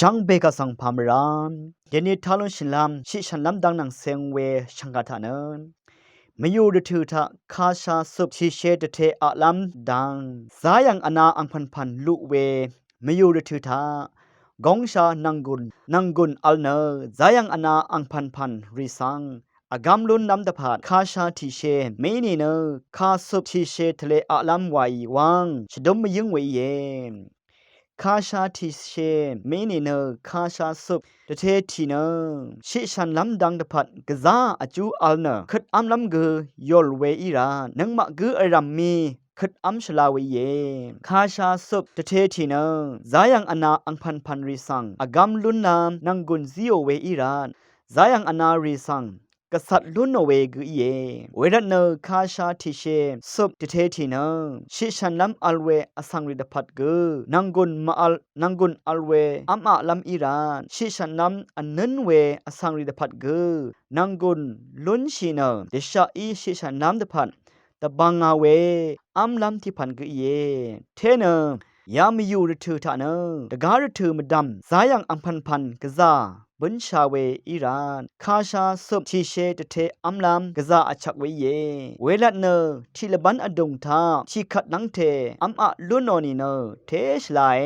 ช่างเบกสังพามรามเดนิทาลุนชิลามชิฉันลำดังนังเซงเวช่างกาทานนไม่อยู่ดถือทะคาชาสุบชิเชตเทอะลำดังสายังอนาอังพันลุเวไม่อยู่ดถือทะกงชานังกุนอัลเนอสายังอนาอังพันริสังอากำลุนนำตะพาดคาชาทิเชไม่นี่เนอคาสุบชิเชทะเลอะลำไววังชดมไม่ยึงเวเยคาชาทิเชเมนีเนอคาชาสุบตะเททีเนอชิฉันลำดังตะพัดกะซาอจูอัลเนอคึดอัมลำกือยอลเวอีรานังมะกืออรัมมีคึดอัมชลาเวเยคาชาสุบตะเททีเนอซายังอนาอังพันริสังอากำลุนนามนังกุนซิโอเวอีราซายังอนาริสังกษัตริย์ลุนเวกุเยเวรัตเนอคาชาทิเชสุบติเททีเนชิฉันลำอัลเวอสังริดพัดกุนังกุนมาอัลนังกุนอัลเวอัมอะลำอิรานชิฉันลำอันนันเวอสังริดพัดกุนังกุนลุนชีเนเดชาอีชิฉันลำดพัดตะบังอาเวอัมลำที่พันกุเยเทเนยามอยู่รถือทาเนตะการถือมดำสายังอังพันกะซาบุญชาเวอิรานคาชาสุบทีเชตเทอัมลามกะซาอชักเวเยเวลัดเนทิลบันอดงทาชิขัดนังเทอัมอะลุนโนนีเนเทชลาย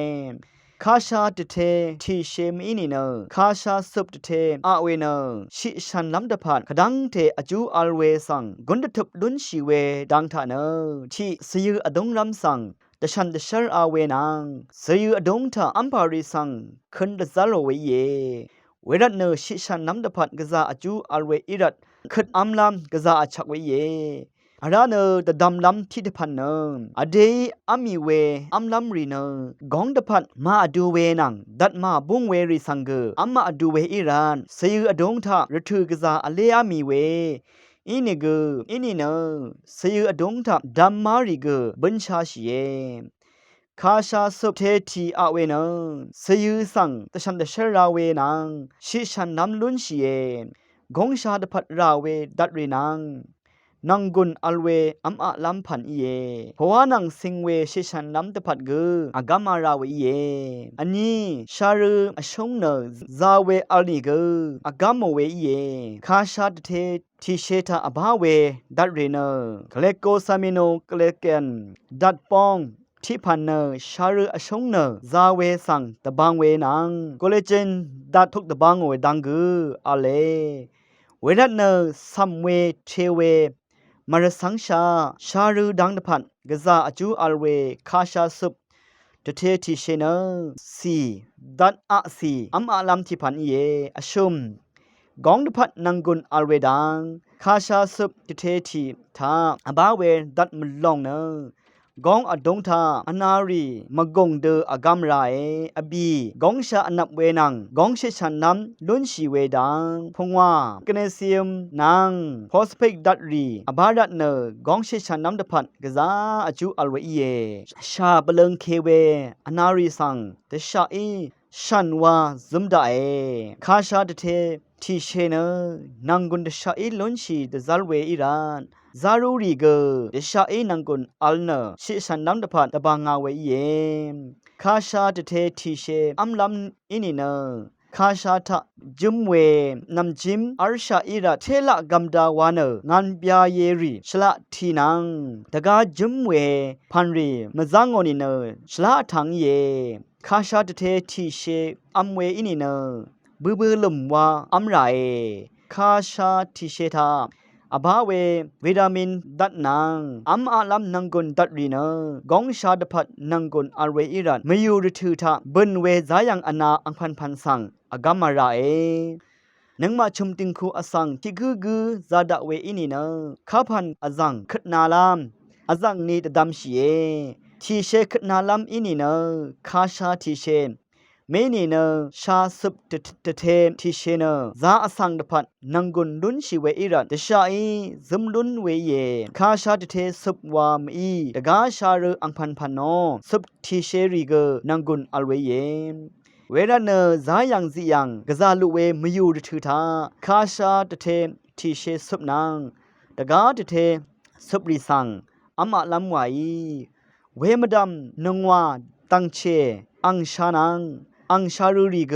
คาชาตเททีเชมีนีเนคาชาสุบตเทอะเวเนชิฉันลำดะพัดขดังเทอจูอัลเวสังกุนดะทุบลุนชีเวดังทาเนที่สยืออดงลำสังตะชันตะชรอาเวนางสยืออดงทาอัมพาริสังคันดะซาโลเวเยเวรัตเนชิชันน้ำดะพัดกะซาอจูอัลเวอิรัตคึดอัมลำกะซาอชักเวเยอาราเนตะดำลำที่ดะพันเนอเดอามีเวอัมลำรีเนกองดะพัดมาอดูเวนังดัดมาบุงเวริสังเกอัมมาอดูเวอิรานสยืออดงทะระถือกะซาอเลอามีเวอินิกอินิเนสยืออดงทะดัมมาริกบัญชาชีเยคาชาสุบเททีอาเวนังสยือสังตะชันตะเชราเวนังชิชันน้ำลุนชีเยกงชาดพัดราเวดัดเรนังนังกุนอัลเวอัมอะลัมพันเยเพราะว่านังสิงเวชิชันน้ำตะพัดกืออากามาราเวเยอันนี้ชารุอชงเนซาเวอัลนิกืออากามเวเยคาชาดเททีเชตาอบาเวดัดเรเนเคเลโกซามิโนเคเลเกนดัดปองที่พันเนชารุอชงเนซาเวสังตะบังเวนังโกเลจินดัดทุกตะบังเวดังกืออะเลเวรัตเนซัมเวเทเวมารสังชารุดังตะพันกะซาอจูอัลเวคาชาสุบตะเททีเชเนสีดัดอะสีอัมอะลัมที่พันเยอชุมกองตะพัดนังกุนอัลเวดังคาชาสุบตะเททีทาอบาเวดัดมลองเนกองอดงทาอนารีมะกงเดออากำไรอบีกองชาอนับเวนังกองเชชันน้ำลุนชีเวดังพงว่ากเนเซียมนางฟอสเฟกดัดรีอบาดัดเนกองเชชันน้ำดะพัดกะซาอจูอัลเวเยชาเปลิงเคเวอนารีสังเตชาอีชันวาซุมดาเอคาชาเตเททีเชเนนังกุนเดชาอีลุนชีเดซัลเวอีรานซารูรีเกเดชาเอนังกุนอัลเนชิชันน้ำดะพัดตะบางาเวเยคาชาเตเททีเชอัมลัมอินิเนคาชาทะจุมเวนำจิมอาร์ชาอิระเทละกัมดาวานงานปยาเยรีชละทีนังตะกาจุมเวพันรีมะซังโอนิเนชละทังเยคาชาเตเททีเชอัมเวอินิเนบือลุมวาอัมไรคาชาทิเชทาอบาเววิตามินดัดนางอัมอาลัมนังกุนดัดรีเนกองชาดพัดนังกุนอัลเวอิรันมยูริทูทาบุนเวซายังอนาอังพันสังอากามาราเอนังมาชุมติงคูอสังที่กือซาดะเวอินีเนคาพันอซังขดนาลามอซังนีตดัมชีเอทีเชขดนาลามอินีเนคาชาทีเชเมนีเนชาสุบตเททีเชเนซาอสังดพัดนังกุนลุนชีเวอิรันเดชาอีซึมลุนเวเยคาชาตเทสุบวามอีตกาชารุอังพันโนสุบทีเชรีเกนังกุนอัลเวเยเวรันเนซายังซิยังกะซาลุเวมยูดถือทาคาชาตเททีเชสุบนางตกาตเทสุบริสังอัมอะลัมวายเวมดัมนงวาตังเชอังชานัง อังชารุรีเก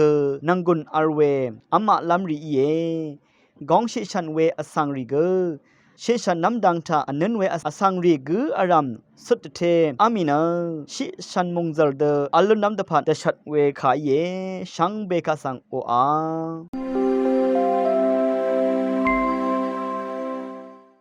นังกุนอาร์เวอัมมาลัมรีเยกองชิชันเวอสังรีเกชิชันน้ำดังทาอันนั้นเวอสังรีเกอารัมสุดเทอามินาชิชันมงซัลเดออัลลุน้ำตะพันตะชัดเวขายเยชังเบกาสังโออา